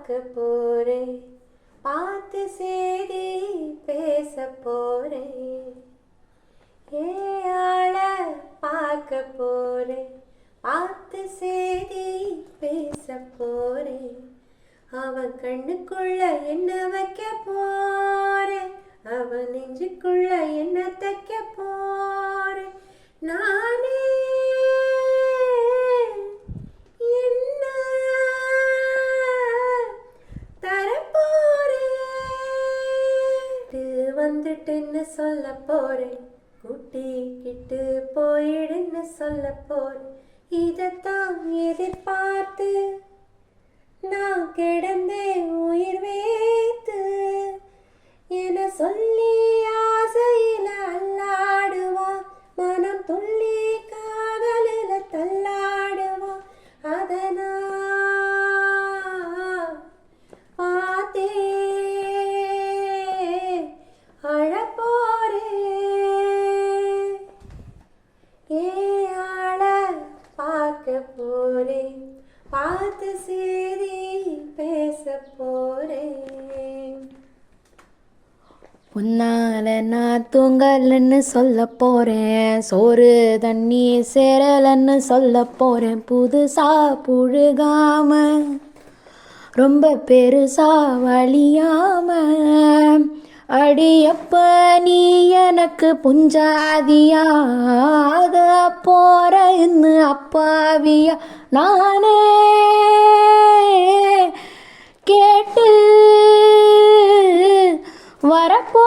பார்க்க போறேன், பார்த்து செய்தி பேச போறேன். ஏ ஆள பார்க்க போறேன், பார்த்து செய்தி பேச போறேன். அவன் கண்ணுக்குள்ள என்ன வைக்க போறேன், அவன் நெஞ்சுக்குள்ள என்ன தைக்க போறேன். நானே என்ன தரப்போறேன். வந்துட்டுன்னு சொல்ல போறேன், கூட்டிக்கிட்டு போயிடுன்னு சொல்ல போறேன். இதைத்தான் எதிர்பார்த்து நான் கிடந்தேன் உயிர் வைத்து. என சொல்லி ஆசையில அல்லாடுவான், மனம் துள்ளி காதலில தள்ளாடுவான். அதனா பார்த்தே அழப்போறேன். ஏ ஆள பார்க்க போறேன், பார்த்து செய்தி பேச போறேன். உன்னால நான் தூங்கலன்னு சொல்ல போறேன், சோறு தண்ணி சேரலன்னு சொல்ல போறேன். புதுசா புழுகாம ரொம்ப பெருசா வலியாம, அடியப்ப நீ எனக்கு புஞ்சாதியாக போற இன்னும் அப்பாவியா நானே கேட்டு வரப்போ